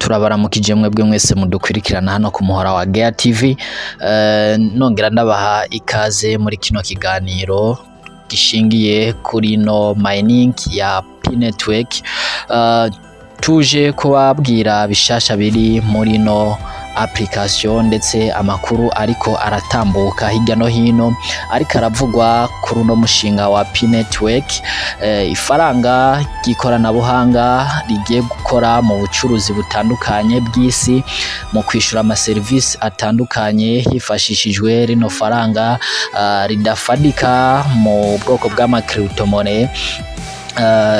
turabaramukije mwebwe mwese mudukwirikirana hano ku muhora wa Gear TV. Nongera ndabaha ikaze muri kino kiganiro gishingiye kuri no mining ya P-Network. Tuje kubabwira bishasha biri muri no application ndetse amakuru ariko aratambuka hirya no hino ariko aravugwa kuri no mushinga wa P-Network, ifaranga ry'ikoranabuhanga rigiye gukora mu bucuruzi butandukanye bw'isi mu kwishura ama service atandukanye hifashishijwe rino faranga ridafadika mu bwoko bw'ama cryptomone,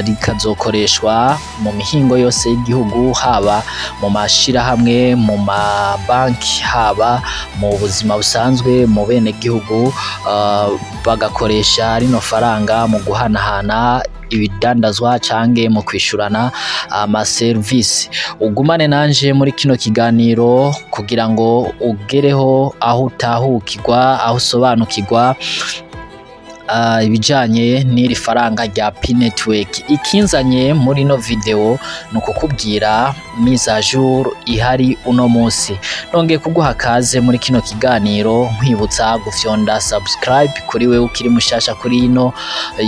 rikazokoreshwa mu mihingo yose y'igihugu, haba mu mashirahamwe, mu mabanki, haba mu buzima busanzwe mu bene gihugu, bagakoresha rino faranga mu guhanahana ibidandazwa cange mu kwishurana ama service. Ugumane nanje muri kino kiganiro kugira ngo ugereho aho utahukirwa, aho usobanukirwa ibijanye n'iri faranga rya P-Network. Ikinzanye muri no video nukukubwira mise à jour ihari uno munsi. Nongeye kuguha kaze muri kino kiganiro nkwibutsa gufyonda subscribe kuri we ukiri mushasha kuri ino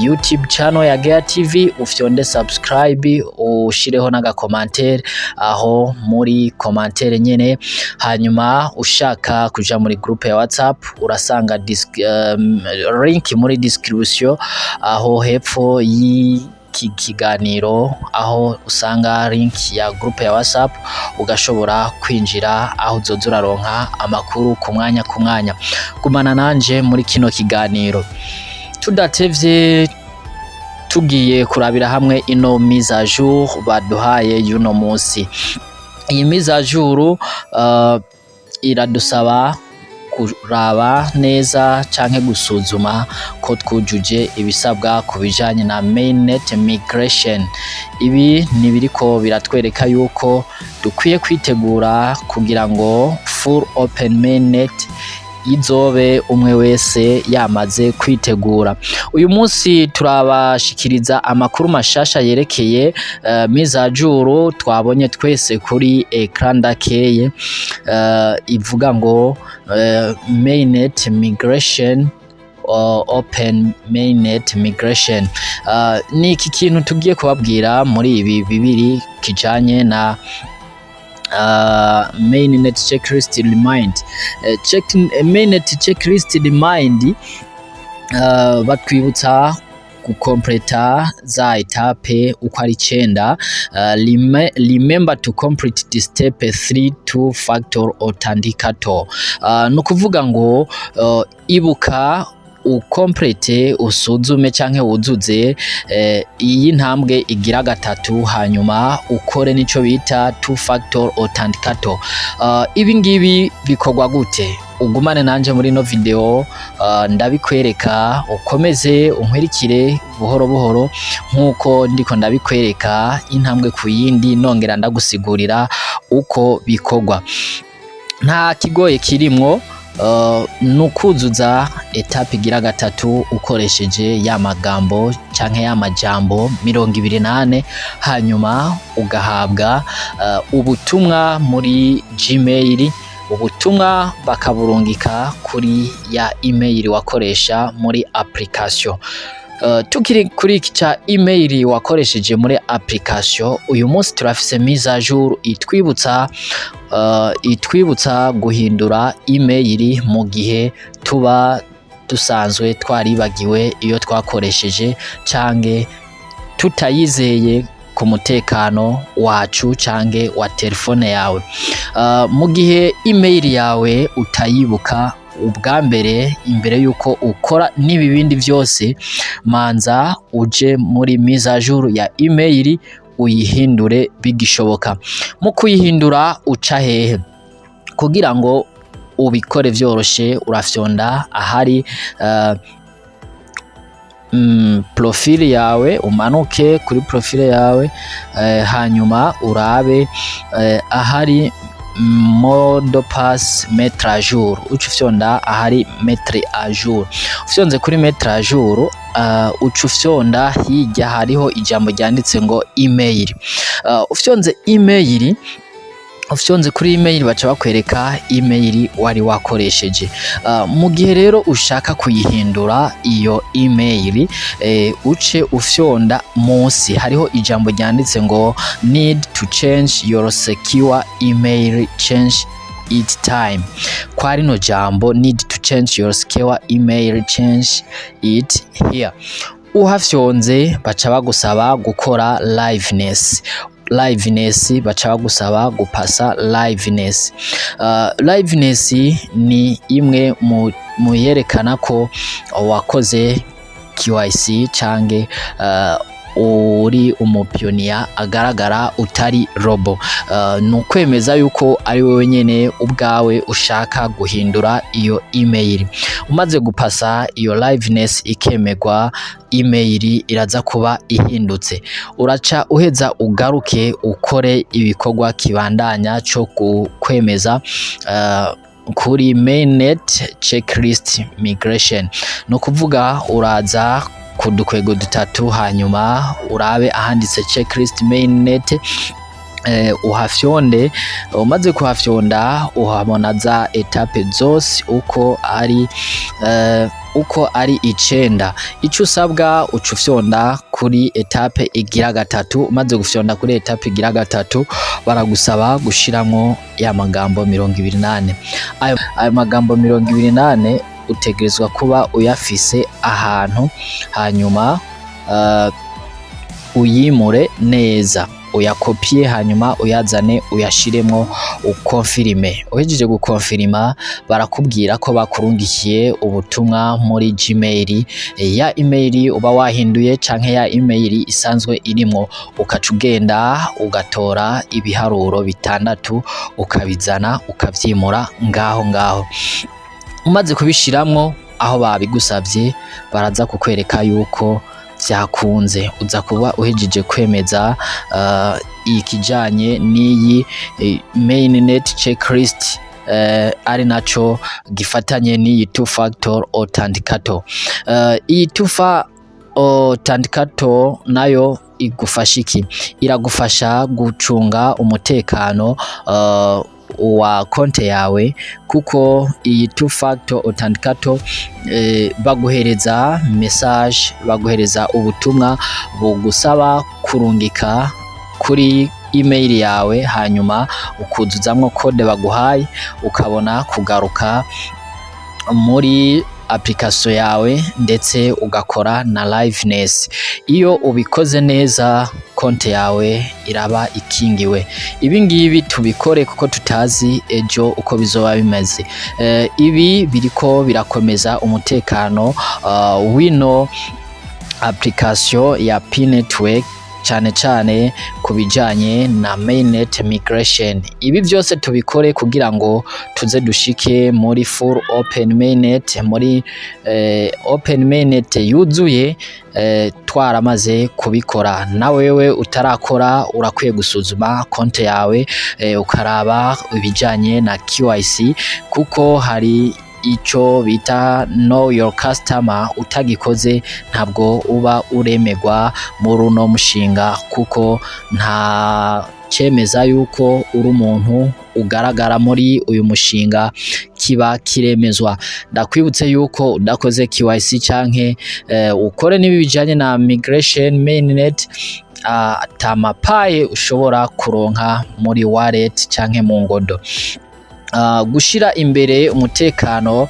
YouTube channel ya Gear TV, ufyonde subscribe, ushireho naga commentaire aho muri commentaire nyene. Hanyuma ushaka kuja muri groupe ya WhatsApp urasanga link muri description aho hepfo y'iki kiganiro, aho usanga link ya groupe ya WhatsApp ugashobora kwinjira aho uzoza uraronka amakuru ku mwanya. Gumana nanje muri kino kiganiro. Tudatevye tugiye kurabira hamwe ino mise à jour baduhaye yuno munsi. Iyi mise à jour iradusaba kuraba neza canke gusuzuma ko twujuje ibisabwa kubijanye na mainnet migration. Ibi ni biriko biratwereka yuko dukwiye kwitegura kugira ngo full open mainnet izobe umwe wese yamaze kwitegura. Uyu munsi turabashikiriza amakuru mashasha yerekeye mise à jour twabonye twese kuri ecran dakeye, ivuga ngo mainnet migration, open mainnet migration. Ni iki kintu tugiye kubabwira muri ibi bibiri kijanye na mainnet checklist remind. Mainnet checklist remind batwibutsa gukompleta za etape uko ari 9. Remember to complete the step 3 to factor authenticator. Nukuvuga ngo ibuka ukomplete, usuzume canke wuzuze iyi ntambwe igira gatatu, hanyuma ukore nico bita two factor authenticator. Ibi ngibi bikorwa gute? Ugumane nanje muri no video ndabikwereka, ukomeze unkwirikire buhoro buhoro nkuko ndiko ndabikwereka intambwe ku yindi, nongera ndagusigurira uko bikorwa. Nta kigoye kirimwo, nukuzuza etape igira gatatu ukoresheje ya magambo canke ya majambo 28, hanyuma ugahabwa ubutumwa muri Gmail. Ubutumwa bakaburungika kuri ya email wakoresha muri application. Tukiri kuri iki ca email wakoresheje muri application, uyu munsi turafise mise à jour itwibutsa guhindura email mu gihe tuba dusanzwe twaribagiwe iyo twakoresheje canke tutayizeye ku mutekano wacu canke wa telefone yawe. Mu gihe email yawe utayibuka ubwa mbere, imbere yuko ukora n'ibibindi byose, manza uje muri mise à jour ya email uyihindure bigishoboka. Mu kuyihindura uca hehe? Kugira ngo ubikore vyoroshe urafyonda ahari profile yawe, umanuke kuri profile yawe, hanyuma urabe ahari mode pass mettre à jour, ucufyonda ahari mettre à jour. Ufyonze kuri mettre à jour, ucufyonda hirya hariho ijambo ryanditse ngo email. Ufyonze email ufyonze kuri email baca bakwereka email wari wakoresheje. Mu gihe rero ushaka kuyihindura iyo email, uce ufyonda munsi hariho ijambo ryanditse ngo need to change your secure email, change it time. Kwa rino jambo need to change your secure email, change it here. Uhafyonze baca bagusaba gukora liveness baca bagusaba gupasa liveness. Liveness ni imwe mu yerekana ko wakoze KYC cange uri umupioneer agaragara utari robo. Nukwemeza yuko ari wewe nyene ubwawe ushaka guhindura iyo email. Umaze gupasa iyo liveness ikemegwa, email iraza kuba ihindutse. Uraca uheza ugaruke ukore ibikorwa kibandanya cyo kwemeza kuri mainnet checklist migration. No kuvuga uraza kudukwego dutatu hanyuma urabe ahanditse checklist mainnet, uhafyonde. Umaze kuhafyonda uhabona za etape zose uko ari 9. Ico usabwa ucufyonda kuri etape igira gatatu. Umaze gufyonda kuri etape igira gatatu baragusaba gushiramwo ya magambo 28. Ayo magambo 28 utegerezwa kuba uyafise ahantu, hanyuma uyimure neza, uyakopie hanyuma uyazane uyashiremo ukonfirime. Uhejeje gukonfirima barakubwira ko bakurungikiye ubutumwa muri Gmail, ya email uba wahinduye canke ya email isanzwe irimo, ukaca ugenda ugatora ibiharuro 6 ukabizana ukavyimura ngaho. Umaze kubishiramwo aho babigusavye baraza kukwereka yuko vyakunze. Uza kuba uhejeje kwemeza ikijanye n'iyi mainnet checklist, ari naco gifatanye n'iyi two factor authenticator. Iyi two factor authenticator nayo igufasha iki? Iragufasha gucunga umutekano wa konte yawe, kuko iyi two factor authenticator baguhereza message, baguhereza ubutumwa bugusaba kurungika kuri email yawe, hanyuma ukuzuzamwo code baguhaye ukabona kugaruka muri application yawe ndetse ugakora na liveness. Iyo ubikoze neza konte yawe iraba ikingiwe. Ibi ngibi tubikore kuko tutazi ejo uko bizoba bimeze. Ibi biriko birakomeza umutekano wino application ya P-Network, cyane kubijanye na mainnet migration. Ibi byose tubikore kugira ngo tuze dushike muri full open mainnet, muri open mainnet yuzuye. Twaramaze kubikora. Na wewe utarakora urakwiye gusuzuma konte yawe, ukaraba ibijanye na KYC, kuko hari ico bita know your customer. Utagikoze ntabwo uba uremegwa muri uno mushinga, kuko nta cemeza yuko uri umuntu ugaragara muri uyu mushinga kiba kiremezwa. Ndakwibutse yuko udakoze KYC canke ukore nibi bijanye na migration mainnet, atamapaye ushobora kuronka muri wallet canke mu ngodo. Gushira imbere umutekano,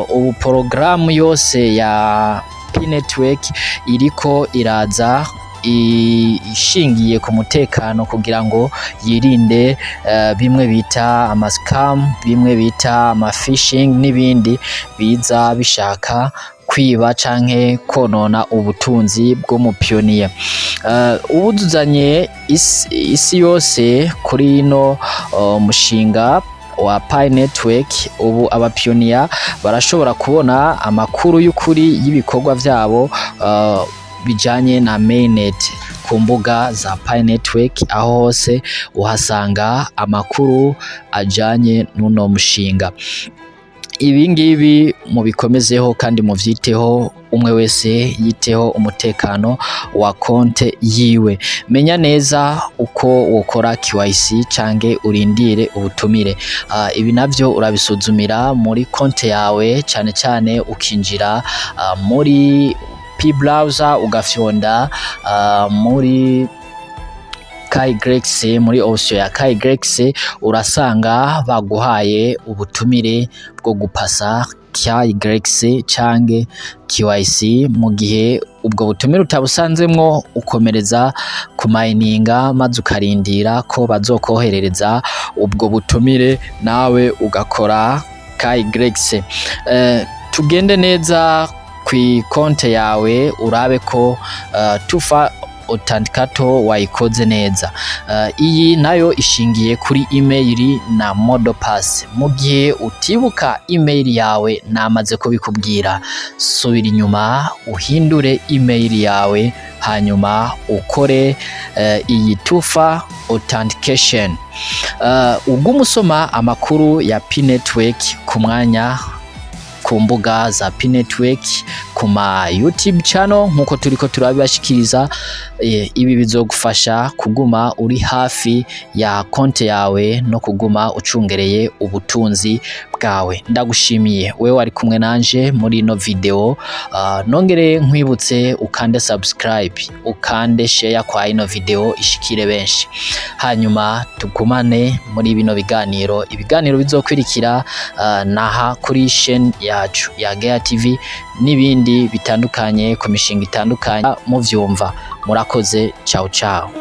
ubu porogaramu yose ya P-Network iriko iraza ishingiye ku mutekano kugira ngo yirinde bimwe bita amascam, bimwe bita amafishing n'ibindi biza bishaka kwiba canke konona ubutunzi bw'umupioneer. Ubuzuzanye isi yose kuri no mushinga wa P-Network. Ubu abapioneer barashobora kubona amakuru y'ukuri y'ibikorwa vyabo bijanye na mainnet ku mbuga za P-Network. Aho hose uhasanga amakuru ajanye n'uno mushinga. ibi ngibi mubikomezeho kandi muvyiteho, umwe wese yiteho umutekano wa konte yiwe. Menya neza uko wokora KYC canke urindire ubutumire. Ibi navyo urabisuzumira muri konte yawe, cyane cyane ukinjira muri P-browser ugafyonda muri KYGREX, muri option ya KYGREX urasanga baguhaye ubutumire bwo gupasa KYGREX canke KYC. Mu gihe ubwo butumire utabusanzemwo ukomereza kumayininga maze ukarindira ko bazokoherereza ubwo butumire nawe ugakora KYGREX. Tugende neza kwi konte yawe urabe ko tufa authenticator wayikoze neza. Iyi nayo ishingiye kuri email na ModoPass. Mu gihe utibuka email yawe namaze kubikubwira, subira inyuma uhindure email yawe hanyuma ukore iyi tufa authentication. Ugumusoma amakuru ya P-Network ku mwanya ku mbuga za P-Network, ku ma YouTube channel nkuko turiko turabibashikiriza. Ibi bizogufasha kuguma uri hafi ya konte yawe no kuguma ucungereye ubutunzi bwawe. Ndagushimiye wewe wari kumwe nanje muri ino video. Nongere nkwibutse ukande subscribe, ukande share kwa ino video ishikire benshi, hanyuma tugumane muri bino biganiro. Ibiganiro bizokwirikira naha kuri chaîne yacu ya Gear TV n'ibindi bitandukanye ku mishinga itandukanye muvyumva. Murakoze, ciao ciao.